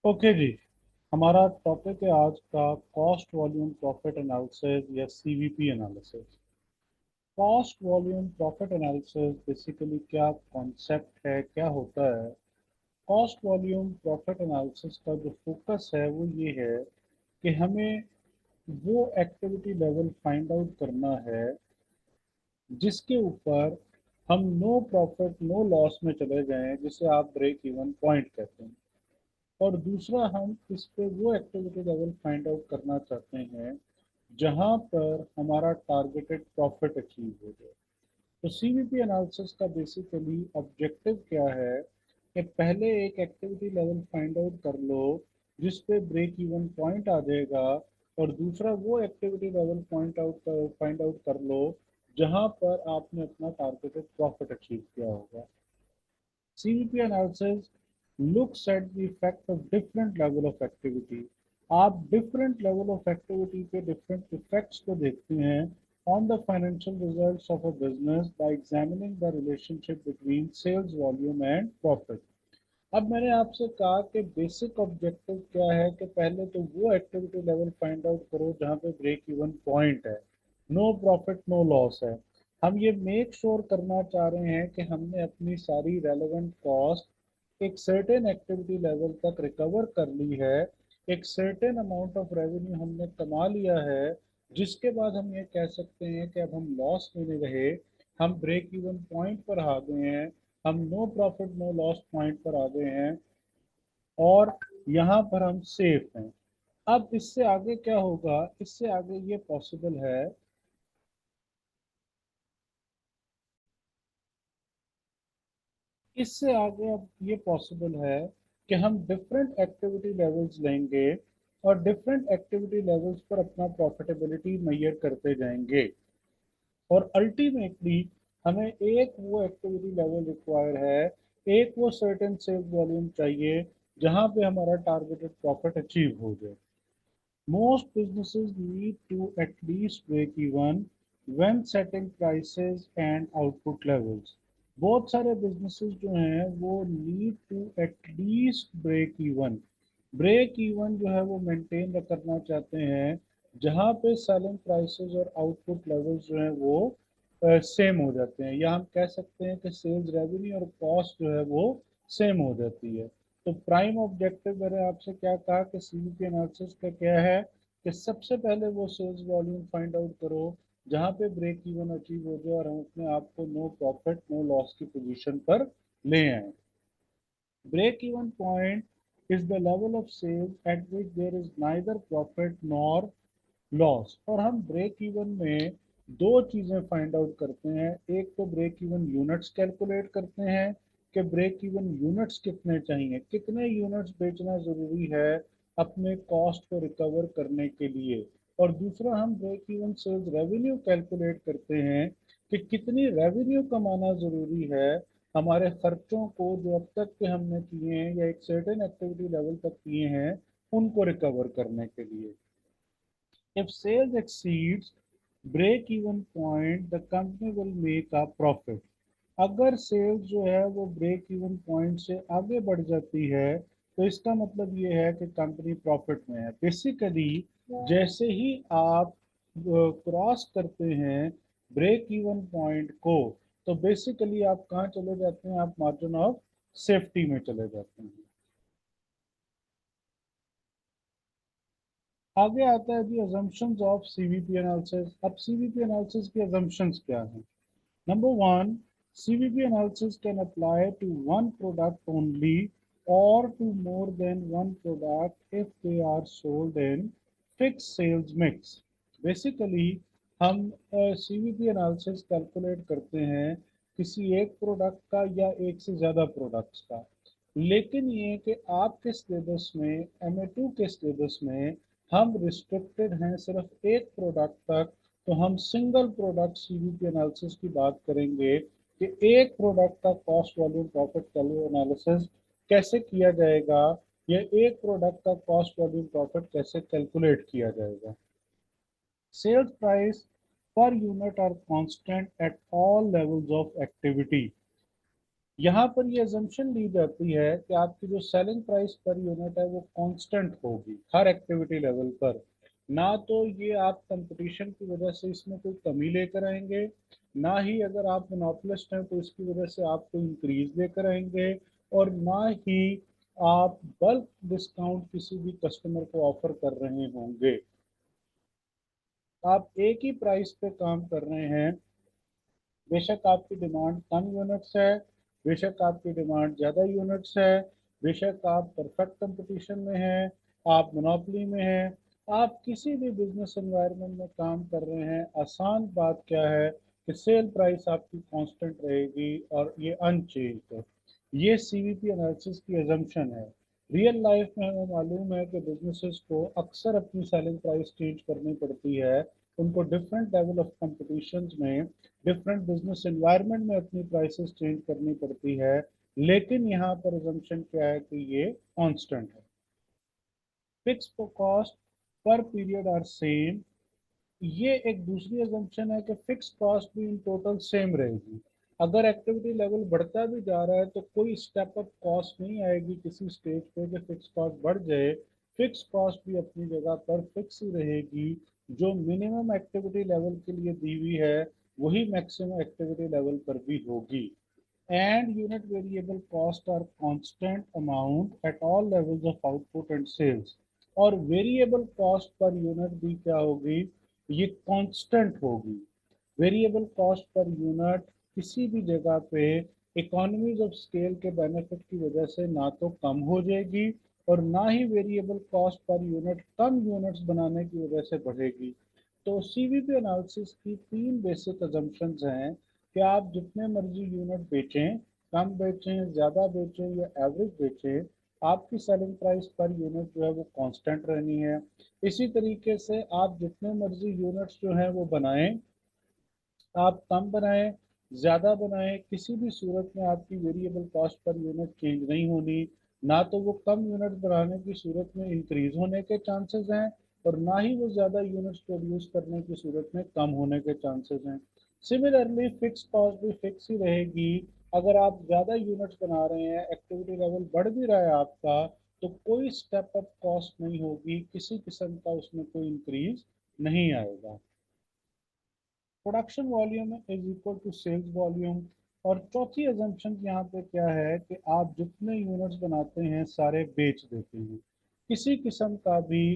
Okay जी। हमारा topic है आज का कॉस्ट वॉल्यूम प्रॉफिट एनालिसिस या CVP analysis. Cost volume profit analysis basically क्या कॉन्सेप्ट है, क्या होता है। कॉस्ट वॉल्यूम प्रॉफिट एनालिसिस का जो फोकस है वो ये है कि हमें वो एक्टिविटी लेवल फाइंड आउट करना है जिसके ऊपर हम नो प्रॉफिट नो लॉस में चले जाएं, जिसे आप ब्रेक इवन पॉइंट कहते हैं। और दूसरा, हम इस पे वो एक्टिविटी लेवल फाइंड आउट करना चाहते हैं जहां पर हमारा टारगेटेड प्रॉफिट अचीव हो जाए। तो सीवीपी एनालिसिस का बेसिकली ऑब्जेक्टिव क्या है कि पहले एक एक्टिविटी लेवल फाइंड आउट कर लो जिस पे ब्रेक इवन पॉइंट आ जाएगा, और दूसरा वो एक्टिविटी लेवल फाइंड आउट कर लो जहां पर आपने अपना टारगेटेड प्रॉफिट अचीव किया होगा। CVP analysis looks at the effect of different level of activity. आप different level of activity पे different effects को देखते हैं on the financial results of a business by examining the relationship between sales volume and profit. अब मैंने आपसे कहा कि बेसिक ऑब्जेक्टिव क्या है कि पहले तो वो एक्टिविटी लेवल फाइंड आउट करो जहाँ पे ब्रेक इवन पॉइंट है, नो प्रॉफिट नो लॉस है। हम ये मेक श्योर करना चाह रहे हैं कि हमने अपनी सारी रेलेवेंट कॉस्ट एक सर्टेन एक्टिविटी लेवल तक रिकवर कर ली है, एक सर्टेन अमाउंट ऑफ रेवेन्यू हमने कमा लिया है, जिसके बाद हम ये कह सकते हैं कि अब हम लॉस में नहीं रहे, हम ब्रेक इवन पॉइंट पर आ गए हैं, हम no profit no loss point पर आ गए हैं, और यहाँ पर हम सेफ हैं। अब इससे आगे क्या होगा, इससे आगे ये पॉसिबल है, इससे आगे अब ये पॉसिबल है कि हम डिफरेंट एक्टिविटी लेवल्स लेंगे और डिफरेंट एक्टिविटी लेवल्स पर अपना प्रॉफिटेबिलिटी मेजर करते जाएंगे, और अल्टीमेटली हमें एक वो एक्टिविटी लेवल रिक्वायर है, एक वो सर्टेन सेल्स वॉल्यूम चाहिए जहां पे हमारा टारगेटेड प्रॉफिट अचीव हो जाए। Most businesses need to at least break even when setting prices and output levels. बहुत सारे businesses जो हैं वो need to at least break even जो है वो maintain करना चाहते हैं जहाँ पे selling prices और output levels जो हैं वो सेम हो जाते हैं, या हम कह सकते हैं कि सेल्स रेवेन्यू और कॉस्ट जो है वो सेम हो जाती है। तो प्राइम ऑब्जेक्टिव मैंने आपसे क्या कहा कि सीवीपी एनालिसिस का क्या है कि सबसे पहले वो सेल्स वॉल्यूम फाइंड आउट करो जहां पे ब्रेक इवन अचीव हो जाए और हम अपने आप को नो प्रॉफिट नो लॉस की पोजीशन पर ले आए। Break even point is the level of sales at which there is neither profit nor loss. और हम ब्रेक इवन में दो चीजें फाइंड आउट करते हैं, एक तो ब्रेक इवन यूनिट्स कैलकुलेट करते हैं कि ब्रेक इवन यूनिट्स कितने चाहिए, कितने यूनिट्स बेचना जरूरी है अपने कॉस्ट को रिकवर करने के लिए, और दूसरा हम break even sales revenue calculate करते हैं कि कितनी रेवेन्यू कमाना जरूरी है हमारे खर्चों को जो अब तक के हमने किए हैं या एक सर्टेन एक्टिविटी लेवल तक किए हैं उनको रिकवर करने के लिए। If sales exceeds break even point, the company will make a profit. अगर सेल्स जो है वो ब्रेक इवन पॉइंट से आगे बढ़ जाती है तो इसका मतलब ये है कि कंपनी प्रॉफिट में है। बेसिकली जैसे ही आप क्रॉस करते हैं ब्रेक इवन पॉइंट को, तो बेसिकली आप कहाँ चले जाते हैं, आप मार्जिन ऑफ सेफ्टी में चले जाते हैं। आगे आता है जी अजम्पशंस ऑफ सीवीपी एनालिसिस। अब सीवीपी एनालिसिस की अजम्पशंस क्या हैं। Number one, CVP analysis can apply to one product only or to more than one product if they are sold in fixed sales mix. Basically, हम CVP analysis calculate करते हैं किसी एक product का या एक से ज़्यादा प्रोडक्ट्स का, लेकिन ये कि आपके स्टेटस में MA2 के स्टेटस में हम रिस्ट्रिक्टेड हैं सिर्फ एक प्रोडक्ट तक। तो हम सिंगल प्रोडक्ट सीवीपी एनालिसिस की बात करेंगे कि एक प्रोडक्ट का कॉस्ट वॉल्यूम प्रॉफिट एनालिसिस कैसे किया जाएगा, या एक प्रोडक्ट का कॉस्ट वॉल्यूम प्रॉफिट कैसे कैलकुलेट किया जाएगा। Sales price per unit are constant at all levels of activity. यहाँ पर ये अजम्पशन ली जाती है कि आपकी जो सेलिंग प्राइस पर यूनिट है वो कांस्टेंट होगी हर एक्टिविटी लेवल पर। ना तो ये आप कंपटीशन की वजह से इसमें कोई कमी लेकर आएंगे, ना ही अगर आप मोनोपोलिस्ट हैं तो इसकी वजह से आप कोई इंक्रीज लेकर आएंगे, और ना ही आप बल्क डिस्काउंट किसी भी कस्टमर को ऑफर कर रहे होंगे। आप एक ही प्राइस पे काम कर रहे हैं, बेशक आपकी डिमांड कम यूनिट्स है, बेशक आपकी डिमांड ज़्यादा यूनिट्स है, बेशक आप परफेक्ट कंपटीशन में हैं, आप मोनोपोली में हैं, आप किसी भी बिजनेस एनवायरनमेंट में काम कर रहे हैं, आसान बात क्या है कि सेल प्राइस आपकी कांस्टेंट रहेगी और ये अनचेंज्ड है। ये सीवीपी एनालिसिस की अजम्पशन है। रियल लाइफ में हमें मालूम है कि बिजनेसेस को अक्सर अपनी सेलिंग प्राइस चेंज करनी पड़ती है, उनको डिफरेंट लेवल ऑफ कंपटीशन में, डिफरेंट बिजनेस एनवायरनमेंट में अपनी प्राइसेस चेंज करनी पड़ती है। लेकिन यहाँ पर अजम्पशन क्या है कि ये कांस्टेंट है। Fix cost per period are same, ये एक दूसरी अजम्पशन है कि फिक्स कॉस्ट भी इन टोटल सेम रहेगी। अगर एक्टिविटी लेवल बढ़ता भी जा रहा है तो कोई स्टेप अप कॉस्ट नहीं आएगी किसी स्टेज पे कि फिक्स कॉस्ट बढ़ जाए। फिक्स कॉस्ट भी अपनी जगह पर फिक्स ही रहेगी। जो मिनिमम एक्टिविटी लेवल के लिए दी हुई है वही मैक्सिमम एक्टिविटी लेवल पर भी होगी। And unit variable cost are constant amount at all levels of output and sales। और वेरिएबल कॉस्ट पर यूनिट भी क्या होगी, ये कांस्टेंट होगी। वेरिएबल कॉस्ट पर यूनिट किसी भी जगह पे इकोनॉमीज ऑफ स्केल के बेनिफिट की वजह से ना तो कम हो जाएगी और ना ही वेरिएबल कॉस्ट पर यूनिट कम यूनिट्स बनाने की वजह से बढ़ेगी। तो सीवीपी एनालिसिस की तीन बेसिक अजम्पशंस हैं कि आप जितने मर्जी यूनिट बेचें, कम बेचें, ज़्यादा बेचें या एवरेज बेचें, आपकी सेलिंग प्राइस पर यूनिट जो है वो कांस्टेंट रहनी है। इसी तरीके से आप जितने मर्जी यूनिट्स जो हैं वो बनाएं, आप कम बनाएं, ज़्यादा बनाएं, किसी भी सूरत में आपकी variable cost per unit change नहीं होनी। ना तो वो कम यूनिट बनाने की सूरत में इंक्रीज होने के चांसेस हैं, और ना ही वो ज़्यादा यूनिट्स प्रोड्यूस करने की सूरत में कम होने के चांसेस हैं। सिमिलरली फिक्स कॉस्ट भी फिक्स ही रहेगी। अगर आप ज़्यादा यूनिट्स बना रहे हैं, एक्टिविटी लेवल बढ़ भी रहा है आपका, तो कोई स्टेप अप कॉस्ट नहीं होगी, किसी किस्म का उसमें कोई इंक्रीज नहीं आएगा। Production volume is equal to sales volume. और चौथी अजम्पशन यहाँ पे क्या है कि आप जितने यूनिट्स बनाते हैं सारे बेच देते हैं, किसी किस्म का भी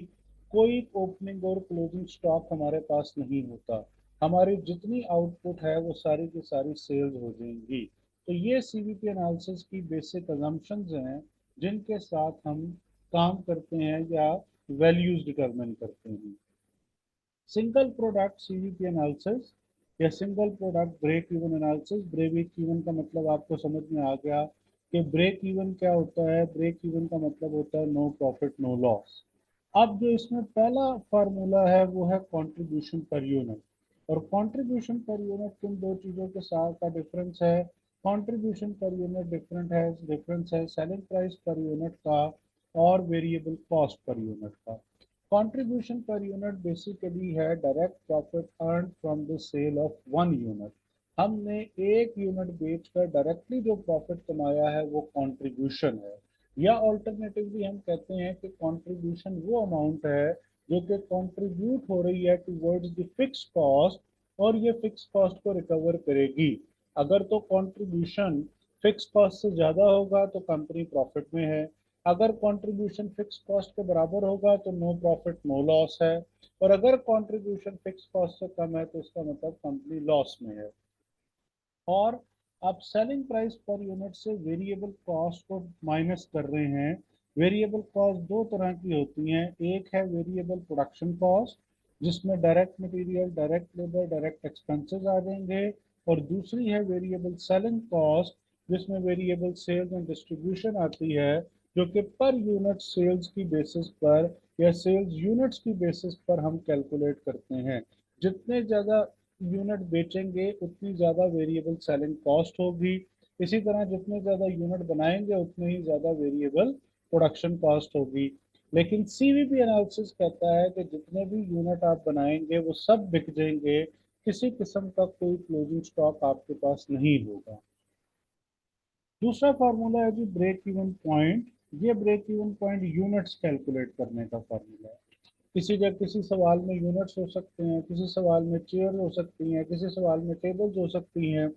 कोई ओपनिंग और क्लोजिंग स्टॉक हमारे पास नहीं होता। हमारी जितनी आउटपुट है वो सारी की सारी सेल्स हो जाएंगी। तो ये सीवीपी एनालिसिस की बेसिक अजम्पशंस हैं जिनके साथ हम काम करते हैं या वैल्यूज डिटरमिन करते हैं। सिंगल प्रोडक्ट सीवीपी एनालिसिस या single product break even analysis. Break even का मतलब आपको समझ में आ गया कि ब्रेक इवन क्या होता है। ब्रेक इवन का मतलब होता है नो प्रॉफिट नो लॉस। अब जो इसमें पहला फार्मूला है वो है कंट्रीब्यूशन पर यूनिट। और कंट्रीब्यूशन पर यूनिट किन दो चीज़ों के साथ का डिफरेंस है। कंट्रीब्यूशन पर यूनिट डिफरेंस है सेलिंग प्राइस पर यूनिट का और वेरिएबल कॉस्ट पर यूनिट का। कंट्रीब्यूशन पर यूनिट बेसिकली है direct profit earn from the sale of one unit. हमने एक यूनिट बेचकर डायरेक्टली जो प्रॉफिट कमाया है वो कंट्रीब्यूशन है। या ऑल्टरनेटिवली हम कहते हैं कि कंट्रीब्यूशन वो अमाउंट है जो कि कंट्रीब्यूट हो रही है टुवर्ड्स द फिक्स कॉस्ट, और ये फिक्स कॉस्ट को रिकवर करेगी। अगर तो कंट्रीब्यूशन फिक्स कॉस्ट से ज़्यादा होगा तो कंपनी प्रॉफिट में है, अगर कंट्रीब्यूशन फिक्स कॉस्ट के बराबर होगा तो नो प्रॉफिट नो लॉस है, और अगर कंट्रीब्यूशन फिक्स कॉस्ट से कम है तो इसका मतलब कंपनी लॉस में है। और आप सेलिंग प्राइस पर यूनिट से वेरिएबल कॉस्ट को माइनस कर रहे हैं। वेरिएबल कॉस्ट दो तरह की होती हैं, एक है वेरिएबल प्रोडक्शन कॉस्ट जिसमें direct material, direct labour, direct expenses आ जाएंगे, और दूसरी है वेरिएबल सेलिंग कॉस्ट जिसमें वेरिएबल सेल्स एंड डिस्ट्रीब्यूशन आती है, जो कि पर यूनिट सेल्स की बेसिस पर या सेल्स यूनिट्स की बेसिस पर हम कैलकुलेट करते हैं। जितने ज़्यादा यूनिट बेचेंगे उतनी ज़्यादा वेरिएबल सेलिंग कॉस्ट होगी। इसी तरह जितने ज़्यादा यूनिट बनाएंगे उतने ही ज़्यादा वेरिएबल प्रोडक्शन कॉस्ट होगी। लेकिन सीवीपी एनालिसिस कहता है कि जितने भी यूनिट आप बनाएंगे वो सब बिक जाएंगे, किसी किस्म का कोई क्लोजिंग स्टॉक आपके पास नहीं होगा। दूसरा फार्मूला है जी ब्रेक इवन पॉइंट। ये break even point units calculate करने का फार्मूला है। किसी सवाल में यूनिट्स हो सकते हैं, किसी सवाल में चेयर हो सकती हैं, किसी सवाल में टेबल्स हो सकती हैं,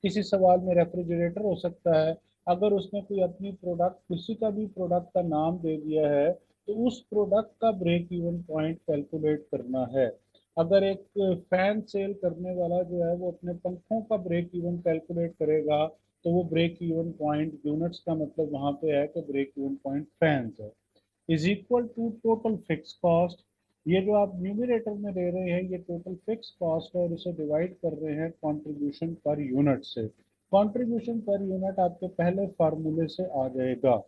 किसी सवाल में रेफ्रिजरेटर हो सकता है। अगर उसने कोई अपनी प्रोडक्ट, किसी का भी प्रोडक्ट का नाम दे दिया है, तो उस प्रोडक्ट का ब्रेक इवन पॉइंट कैलकुलेट करना है। अगर एक फैन सेल करने वाला जो है वो अपने पंखों का ब्रेक इवन कैलकुलेट करेगा, तो वो ब्रेक इवन पॉइंट यूनिट्स का मतलब वहां पे है कि ब्रेक इवन पॉइंट फैंस है, is equal to total fix cost. ये जो आप न्यूमरेटर में ले रहे हैं ये टोटल फिक्स कॉस्ट है, और इसे डिवाइड कर रहे हैं कंट्रीब्यूशन पर यूनिट से। कंट्रीब्यूशन पर यूनिट आपके पहले फार्मूले से आ जाएगा।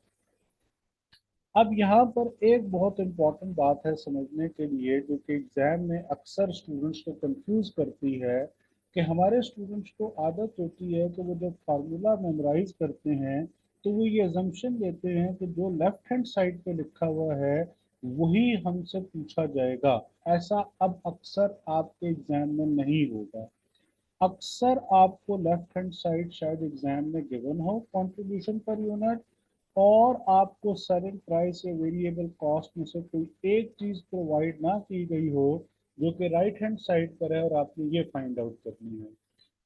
अब यहाँ पर एक बहुत इंपॉर्टेंट बात है समझने के लिए, जो कि एग्जाम में अक्सर स्टूडेंट्स को कंफ्यूज करती है, कि हमारे स्टूडेंट्स को आदत होती है कि वो जब फार्मूला मेमोराइज करते हैं तो वो ये अजम्पशन लेते हैं कि जो लेफ्ट हैंड साइड पे लिखा हुआ है वही हमसे पूछा जाएगा। ऐसा अब अक्सर आपके एग्जाम में नहीं होगा। अक्सर आपको लेफ्ट हैंड साइड शायद एग्जाम में गिवन हो कंट्रीब्यूशन पर यूनिट, और आपको सेलिंग प्राइस या वेरिएबल कॉस्ट में से कोई एक चीज प्रोवाइड ना की गई हो जो कि राइट हैंड साइड पर है और आपने ये फाइंड आउट करनी है।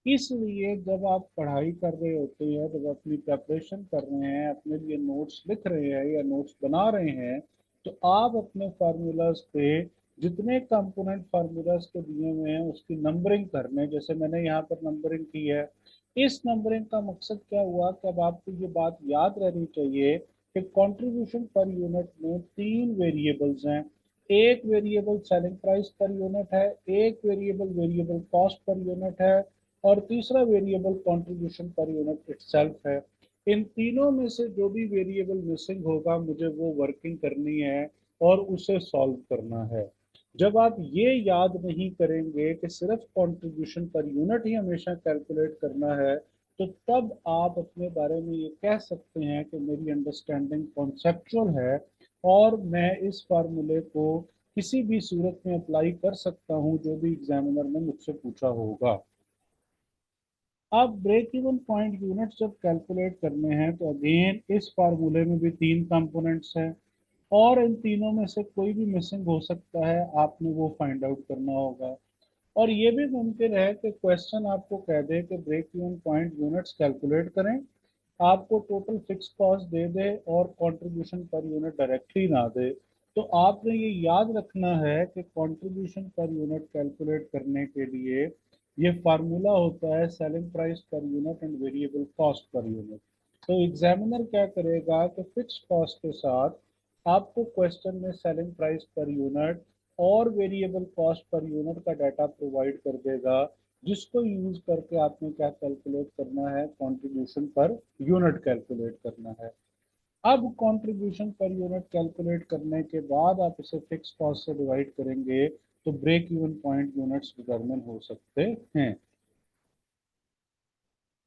इसलिए जब आप पढ़ाई कर रहे होते हैं, जब अपनी प्रेपरेशन कर रहे हैं, अपने लिए नोट्स लिख रहे हैं या नोट्स बना रहे हैं, तो आप अपने फार्मूलाज पे जितने कंपोनेंट फार्मूलाज के दिए हुए हैं उसकी नंबरिंग करने, जैसे मैंने यहाँ पर नंबरिंग की है। इस नंबरिंग का मकसद क्या हुआ कि अब आपको ये बात याद रहनी चाहिए कि कंट्रीब्यूशन पर यूनिट में तीन वेरिएबल्स हैं। एक variable selling price per unit है, एक variable variable cost per unit है, और तीसरा variable contribution per unit itself है। इन तीनों में से जो भी वेरिएबल मिसिंग होगा मुझे वो वर्किंग करनी है और उसे सॉल्व करना है। जब आप ये याद नहीं करेंगे कि सिर्फ कंट्रीब्यूशन पर यूनिट ही हमेशा कैलकुलेट करना है, तो तब आप अपने बारे में ये कह सकते हैं कि मेरी अंडरस्टैंडिंग कॉन्सेप्चुअल है और मैं इस फार्मूले को किसी भी सूरत में अप्लाई कर सकता हूं जो भी एग्जामिनर ने मुझसे पूछा होगा। अब ब्रेक इवन पॉइंट यूनिट जब कैलकुलेट करने हैं तो अगेन इस फार्मूले में भी तीन कंपोनेंट्स हैं, और इन तीनों में से कोई भी मिसिंग हो सकता है, आपने वो फाइंड आउट करना होगा। और ये भी मुमकिन है कि क्वेश्चन आपको कह दे कि break even point units calculate करें, आपको टोटल फिक्स कॉस्ट दे दे और कंट्रीब्यूशन पर यूनिट डायरेक्टली ना दे। तो आपने ये याद रखना है कि कंट्रीब्यूशन पर यूनिट कैलकुलेट करने के लिए ये फार्मूला होता है selling price per unit and variable cost per unit. तो एग्जामिनर क्या करेगा कि फिक्स कॉस्ट के साथ आपको क्वेश्चन में सेलिंग प्राइस पर यूनिट और वेरिएबल कॉस्ट पर यूनिट का डाटा प्रोवाइड कर देगा, जिसको यूज करके आपने क्या कैलकुलेट करना है, कंट्रीब्यूशन पर यूनिट कैलकुलेट करना है। अब कंट्रीब्यूशन पर यूनिट कैलकुलेट करने के बाद आप इसे फिक्स कॉस्ट से डिवाइड करेंगे तो break even point units determine हो सकते हैं।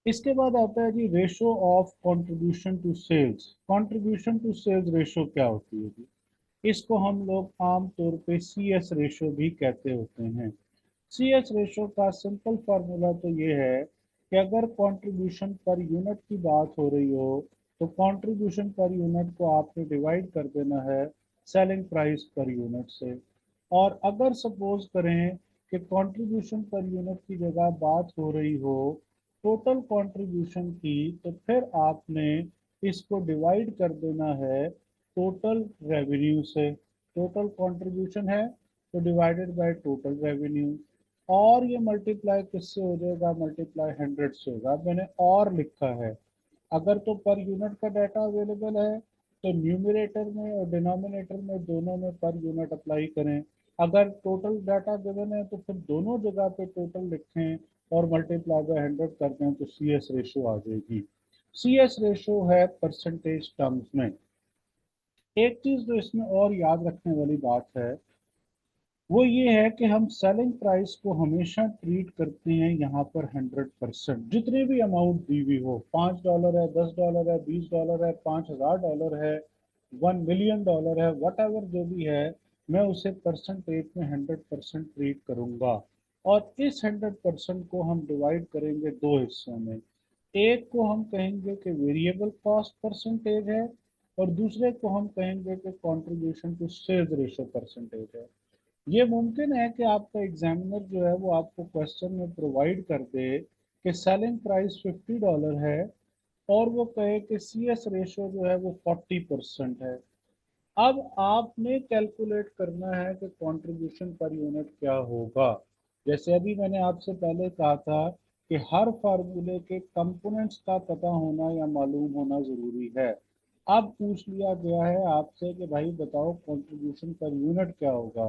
इसके बाद आता है जी ratio of contribution to sales. Contribution to sales ratio क्या होती है जी? इसको हम लोग आम तौर पे सी एस रेशो भी कहते होते हैं। सी एस रेशो का सिंपल फार्मूला तो ये है कि अगर कंट्रीब्यूशन पर यूनिट की बात हो रही हो तो कंट्रीब्यूशन पर यूनिट को आपने डिवाइड कर देना है सेलिंग प्राइस पर यूनिट से। और अगर सपोज करें कि कंट्रीब्यूशन पर यूनिट की जगह बात हो रही हो टोटल कंट्रीब्यूशन की, तो फिर आपने इसको डिवाइड कर देना है टोटल रेवेन्यू से। टोटल कंट्रीब्यूशन है तो डिवाइडेड बाय टोटल रेवेन्यू, और ये मल्टीप्लाई किससे हो जाएगा, मल्टीप्लाई 100 से होगा। अब मैंने और लिखा है, अगर तो पर यूनिट का डाटा अवेलेबल है तो न्यूमरेटर में और डिनोमिनेटर में दोनों में पर यूनिट अप्लाई करें। अगर टोटल डाटा गिवन है तो फिर दोनों जगह पे टोटल लिखें और मल्टीप्लाई बाय 100 कर दें तो सी एस रेशो आ जाएगी। सी एस रेशो है परसेंटेज टर्म्स में। एक चीज जो इसमें और याद रखने वाली बात है वो ये है कि हम सेलिंग प्राइस को हमेशा ट्रीट करते हैं यहाँ पर 100%। जितनी भी अमाउंट दी हुई हो, $5 है, $10 है, $20 है, $5000 है, $1 मिलियन है, वट एवर जो भी है, मैं उसे परसेंटेज में 100% ट्रीट करूंगा। और इस 100% को हम डिवाइड करेंगे दो हिस्सों में। एक को हम कहेंगे कि वेरिएबल कॉस्ट परसेंटेज है और दूसरे को हम कहेंगे कि contribution to sales ratio percentage है। ये मुमकिन है कि आपका एग्जामिनर जो है वो आपको क्वेश्चन में प्रोवाइड कर दे कि सेलिंग प्राइस $50 है और वो कहे कि सी एस रेशो जो है वो 40% है। अब आपने कैलकुलेट करना है कि कंट्रीब्यूशन पर यूनिट क्या होगा। जैसे अभी मैंने आपसे पहले कहा था कि हर फार्मूले के कंपोनेंट्स का पता होना या मालूम होना जरूरी है। अब पूछ लिया गया है आपसे कि भाई बताओ कंट्रीब्यूशन पर यूनिट क्या होगा।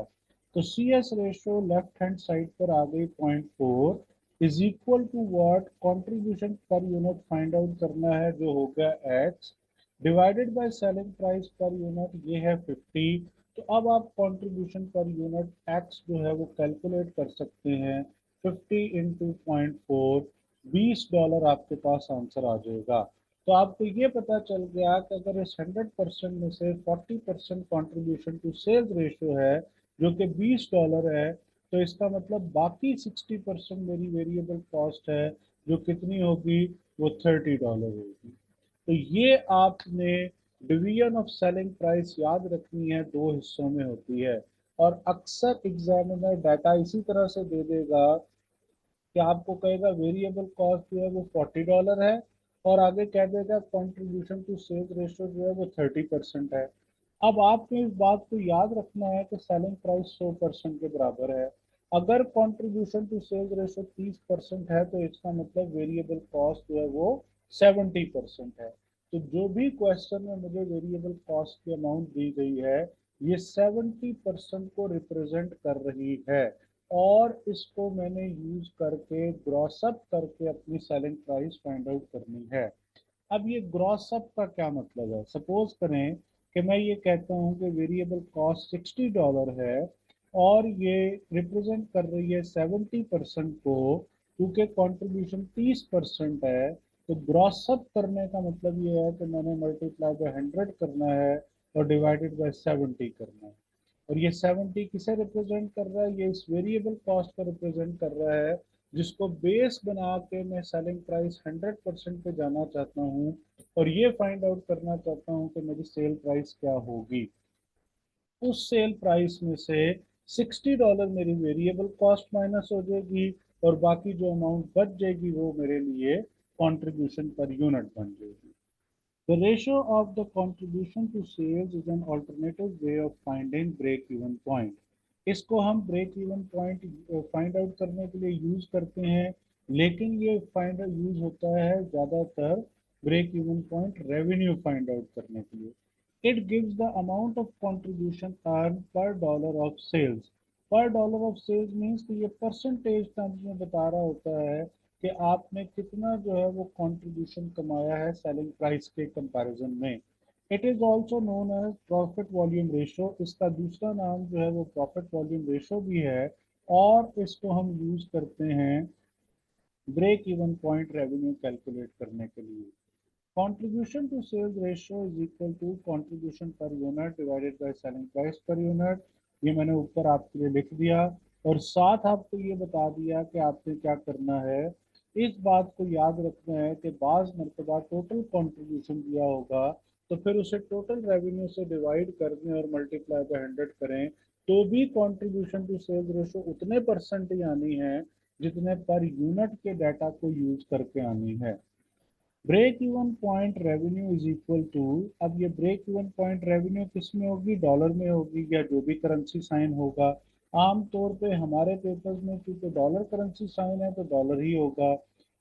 तो C S ratio left hand side पर आ गई 0.4 is equal to what, contribution per unit find out करना है जो हो गया x divided by selling price per unit, ये है 50। तो अब आप कंट्रीब्यूशन पर यूनिट एक्स जो है वो कैलकुलेट कर सकते हैं। 50 इंटू 0.4, $20 आपके पास आंसर आ जाएगा। तो आपको ये पता चल गया कि अगर इस 100% में से 40% कॉन्ट्रीब्यूशन टू सेल्स रेशियो है जो कि $20 है, तो इसका मतलब बाकी 60% मेरी वेरिएबल कॉस्ट है जो कितनी होगी, वो $30 होगी। तो ये आपने डिवीजन ऑफ सेलिंग प्राइस याद रखनी है, दो हिस्सों में होती है। और अक्सर एग्जामिनर डाटा इसी तरह से दे देगा कि आपको कहेगा वेरिएबल कॉस्ट जो है वो $40 है और आगे कह देगा कंट्रीब्यूशन टू सेल्स रेशियो जो है वो 30% है। अब आपको इस बात को याद रखना है कि सेलिंग प्राइस 100% के बराबर है। अगर कंट्रीब्यूशन टू सेल्स रेशियो 30% है तो इसका मतलब वेरिएबल कॉस्ट जो है वो 70% है। तो जो भी क्वेश्चन में मुझे वेरिएबल कॉस्ट की अमाउंट दी गई है ये 70% को रिप्रेजेंट कर रही है और इसको मैंने यूज करके ग्रॉस अप करके अपनी सेलिंग प्राइस फाइंड आउट करनी है। अब ये ग्रॉस अप का क्या मतलब है, सपोज करें कि मैं ये कहता हूँ कि वेरिएबल कॉस्ट $60 है और ये रिप्रेजेंट कर रही है 70% को, क्योंकि कंट्रीब्यूशन 30% है। तो ग्रॉस अप करने का मतलब ये है कि मैंने मल्टीप्लाई बाय 100 करना है और डिवाइडेड बाय 70 करना है। और ये 70 किसे रिप्रेजेंट कर रहा है, ये इस वेरिएबल कॉस्ट को रिप्रेजेंट कर रहा है जिसको बेस बना के मैं सेलिंग प्राइस 100% पे जाना चाहता हूँ और ये फाइंड आउट करना चाहता हूँ कि मेरी सेल प्राइस क्या होगी। उस सेल प्राइस में से $60 मेरी वेरिएबल कॉस्ट माइनस हो जाएगी और बाकी जो अमाउंट बच जाएगी वो मेरे लिए कंट्रीब्यूशन पर यूनिट बन जाएगी। The ratio of the contribution to sales is an alternative way of finding break-even point. इसको हम break even point find out करने के लिए यूज करते हैं, लेकिन ये फाइंड यूज होता है ज़्यादातर break even point revenue find out करने के लिए। It gives the amount of contribution earn per dollar of sales. Per dollar of sales means कि ये परसेंटेज टर्म्स में बता रहा होता है कि आपने कितना जो है वो कंट्रीब्यूशन कमाया है सेलिंग प्राइस के कंपैरिजन में। It is also known as profit volume ratio, इसका दूसरा नाम जो है वो प्रॉफिट वॉल्यूम रेशो भी है और इसको हम यूज करते हैं break even point revenue calculate करने के लिए। Contribution to sales ratio is equal to contribution per unit divided by selling price per unit. ये मैंने ऊपर आपके लिए लिख दिया और साथ आपको ये बता दिया कि आपने क्या करना है। इस बात को याद रखना है कि बाज मरतबा टोटल कंट्रीब्यूशन दिया होगा तो फिर उसे टोटल रेवेन्यू से डिवाइड कर दें और मल्टीप्लाई बाय 100 करें तो भी कंट्रीब्यूशन टू सेल्स रेशियो उतने परसेंट ही आनी है जितने पर यूनिट के डाटा को यूज करके आनी है। Break even point revenue is equal to, अब ये ब्रेक इवन पॉइंट रेवेन्यू किस में होगी, डॉलर में होगी या जो भी करेंसी साइन होगा। आमतौर पे हमारे पेपर्स में क्योंकि डॉलर करेंसी साइन है तो डॉलर ही होगा।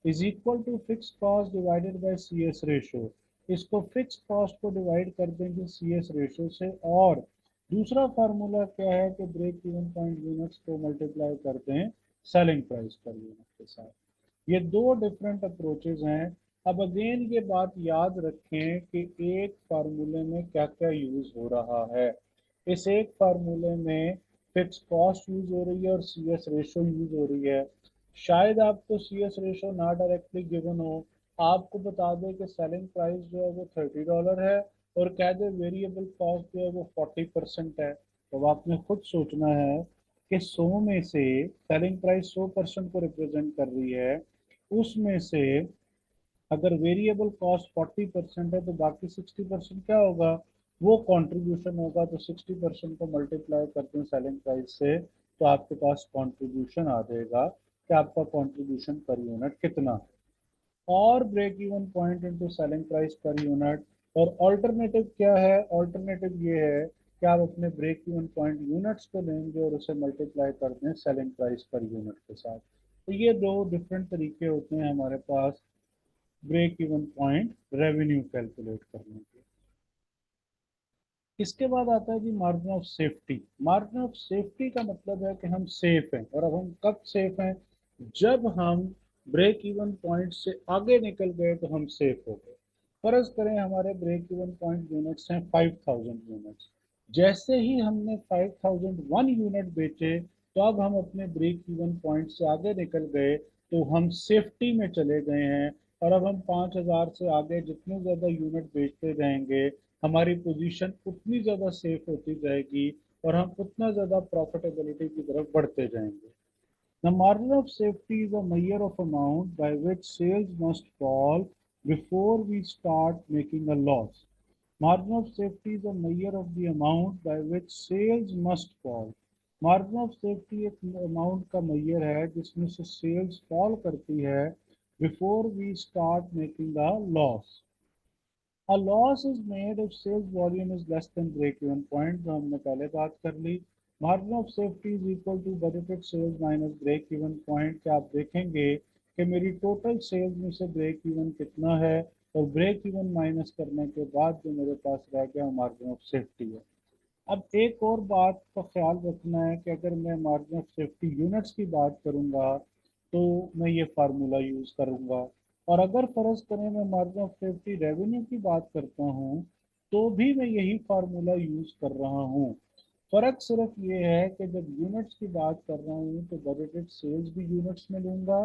Is equal to fix cost divided by C S ratio. इसको फिक्स कॉस्ट को डिवाइड कर देंगे सी एस रेशो से और दूसरा फार्मूला क्या है कि ब्रेक इवन पॉइंट यूनिट्स को मल्टीप्लाई करते हैं सेलिंग प्राइस पर यूनिट के साथ। ये दो डिफरेंट अप्रोचेज हैं। अब अगेन ये बात याद रखें कि एक फार्मूले में क्या क्या यूज हो रहा है। इस एक फार्मूले में फिक्स कॉस्ट यूज हो रही है और सी एस रेशो यूज हो रही है। शायद आपको सी एस रेशो ना डायरेक्टली गिवन हो, आपको बता दें कि सेलिंग प्राइस जो है वो $30 है और कह दे वेरिएबल कॉस्ट जो है वो 40% है। तो आपने खुद सोचना है कि 100 में से सेलिंग प्राइस 100% को रिप्रेजेंट कर रही है, उसमें से अगर वेरिएबल कॉस्ट 40% है तो बाकी 60% क्या होगा, वो कंट्रीब्यूशन होगा। तो 60% को मल्टीप्लाई करते हैं सेलिंग प्राइस से, तो आपके पास कंट्रीब्यूशन आ जाएगा कि आपका कंट्रीब्यूशन पर यूनिट कितना है। और break even point into selling price per unit. और ऑल्टरनेटिव क्या है, ऑल्टरनेटिव ये है कि आप अपने ब्रेक इवन पॉइंट यूनिट्स को लेंगे और उसे मल्टीप्लाई कर दें सेलिंग प्राइस पर यूनिट के साथ। तो ये दो डिफरेंट तरीके होते हैं हमारे पास break even point revenue calculate करने के। इसके बाद आता है जी margin of safety. Margin of safety का मतलब है कि हम सेफ हैं। और अब हम कब सेफ हैं, जब हम ब्रेक इवन पॉइंट से आगे निकल गए तो हम सेफ हो गए। फर्ज करें हमारे ब्रेक इवन पॉइंट यूनिट्स हैं 5000 यूनिट्स। जैसे ही हमने 5001 यूनिट बेचे तो अब हम अपने ब्रेक इवन पॉइंट से आगे निकल गए, तो हम सेफ्टी में चले गए हैं। और अब हम 5000 से आगे जितने ज़्यादा यूनिट बेचते जाएंगे, हमारी पोजीशन उतनी ज़्यादा सेफ होती जाएगी और हम उतना ज़्यादा प्रॉफिटेबिलिटी की तरफ बढ़ते जाएंगे। The margin of safety is a measure of amount by which sales must fall before we start making a loss. Margin of safety is a measure of the amount by which sales must fall. Margin of safety एक amount का मैयर है जिसमें से sales fall करती है before we start making a loss. A loss is made if sales volume is less than break even point, जो हमने पहले बात कर ली। Margin of safety is equal to budgeted sales minus break even point. क्या आप देखेंगे कि मेरी टोटल सेल्स में से ब्रेक इवन कितना है, और ब्रेक इवन माइनस करने के बाद जो मेरे पास रह गया वो मार्जिन ऑफ सेफ्टी है। अब एक और बात का ख्याल रखना है कि अगर मैं मार्जिन ऑफ सेफ्टी यूनिट्स की बात करूंगा तो मैं ये फार्मूला यूज करूंगा। और अगर फर्ज करें मैं मार्जिन ऑफ सेफ्टी रेवेन्यू की बात करता हूँ तो भी मैं यही फार्मूला यूज कर रहा हूँ। फर्क सिर्फ ये है कि जब यूनिट्स की बात कर रहा हूँ तो बजटेड सेल्स भी यूनिट्स में लूंगा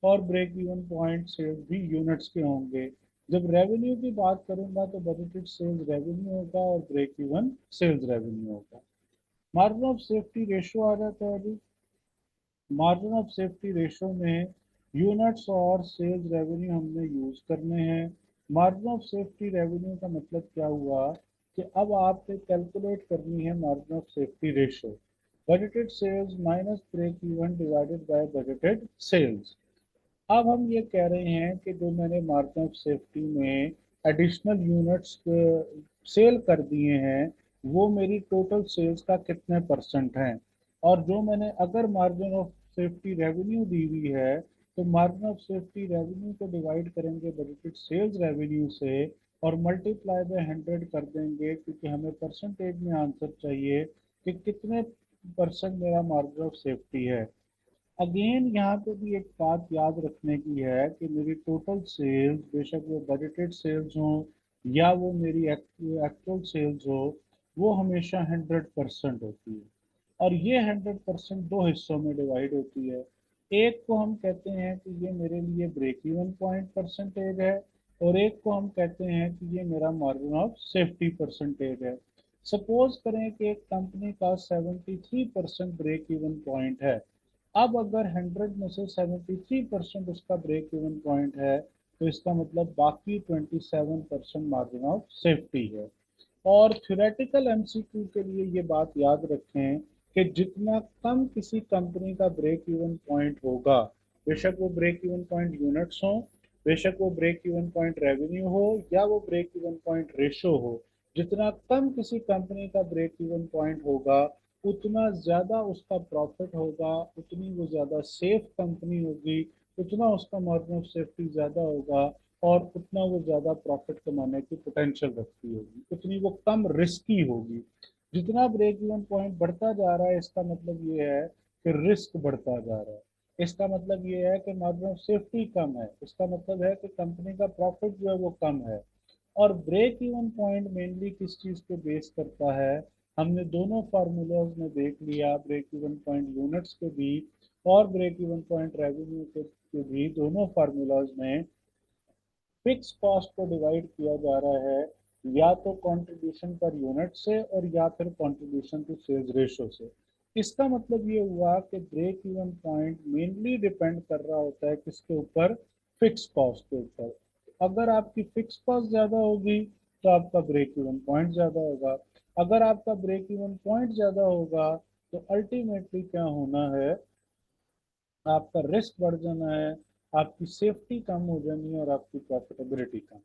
और ब्रेक इवन पॉइंट सेल्स भी यूनिट्स के होंगे। जब रेवेन्यू की बात करूंगा तो बजटेड सेल्स रेवेन्यू होगा और ब्रेक इवन सेल्स रेवेन्यू होगा। मार्जिन ऑफ सेफ्टी रेशो आ जाता है अभी। मार्जिन ऑफ सेफ्टी रेशो में यूनिट्स और सेल्स रेवेन्यू हमने यूज करने हैं। मार्जिन ऑफ सेफ्टी रेवेन्यू का मतलब क्या हुआ कि अब आपको कैलकुलेट करनी है margin of safety ratio. Budgeted sales minus break even divided by budgeted sales. अब हम ये कह रहे हैं कि जो मैंने मार्जिन ऑफ सेफ्टी में एडिशनल यूनिट्स सेल कर दिए हैं वो मेरी टोटल सेल्स का कितने परसेंट हैं। और जो मैंने अगर मार्जिन ऑफ सेफ्टी रेवेन्यू दी हुई है तो मार्जिन ऑफ सेफ्टी रेवेन्यू को डिवाइड करेंगे बजटेड सेल्स रेवेन्यू से और मल्टीप्लाई बाय 100 कर देंगे, क्योंकि हमें परसेंटेज में आंसर चाहिए कि कितने परसेंट मेरा मार्जिन ऑफ सेफ्टी है। अगेन यहाँ पे भी एक बात याद रखने की है कि मेरी टोटल सेल्स बेशक वो बजटेड सेल्स हो या वो मेरी एक्चुअल सेल्स हो, वो हमेशा 100% होती है। और ये 100% दो हिस्सों में डिवाइड होती है। एक को हम कहते हैं कि ये मेरे लिए ब्रेक इवन पॉइंट परसेंटेज है, और एक को हम कहते हैं कि ये मेरा मार्जिन ऑफ सेफ्टी परसेंटेज है। सपोज करें कि एक कंपनी का 73% ब्रेक इवन पॉइंट है। अब अगर 100 में से 73% उसका ब्रेक इवन पॉइंट है तो इसका मतलब बाकी 27% मार्जिन ऑफ सेफ्टी है। और थ्योरेटिकल एमसीक्यू के लिए ये बात याद रखें कि जितना कम किसी कंपनी का ब्रेक इवन पॉइंट होगा, बेशक वो ब्रेक इवन पॉइंट यूनिट्स हो, बेशक वो ब्रेक इवन पॉइंट रेवेन्यू हो, या वो ब्रेक इवन पॉइंट रेशो हो, जितना कम किसी कंपनी का ब्रेक इवन पॉइंट होगा उतना ज़्यादा उसका प्रॉफिट होगा, उतनी वो ज़्यादा सेफ कंपनी होगी, उतना उसका मार्जिन ऑफ सेफ्टी ज़्यादा होगा और उतना वो ज़्यादा प्रॉफिट कमाने की पोटेंशियल रखती होगी, उतनी वो कम रिस्की होगी। जितना ब्रेक इवन पॉइंट बढ़ता जा रहा है इसका मतलब ये है कि रिस्क बढ़ता जा रहा है। इसका मतलब ये है कि मार्जिन ऑफ सेफ्टी कम है, इसका मतलब है कि कंपनी का प्रॉफिट जो है वो कम है। और ब्रेक इवन पॉइंट मेनली किस चीज़ पे बेस करता है, हमने दोनों फार्मूलाज में देख लिया, ब्रेक इवन पॉइंट यूनिट्स के भी और ब्रेक इवन पॉइंट रेवेन्यू के भी दोनों फार्मूलाज में फिक्स कॉस्ट को डिवाइड किया जा रहा है या तो कंट्रीब्यूशन पर यूनिट से और या फिर कंट्रीब्यूशन टू सेल्स रेशो से। इसका मतलब ये हुआ कि break even point mainly depend कर रहा होता है किसके ऊपर, फिक्स कॉस्ट के ऊपर। अगर आपकी फिक्स कॉस्ट ज्यादा होगी तो आपका ब्रेक इवन पॉइंट ज्यादा होगा। अगर आपका ब्रेक इवन पॉइंट ज्यादा होगा तो अल्टीमेटली क्या होना है, आपका रिस्क बढ़ जाना है, आपकी सेफ्टी कम हो जानी है और आपकी प्रॉफिटेबिलिटी कम।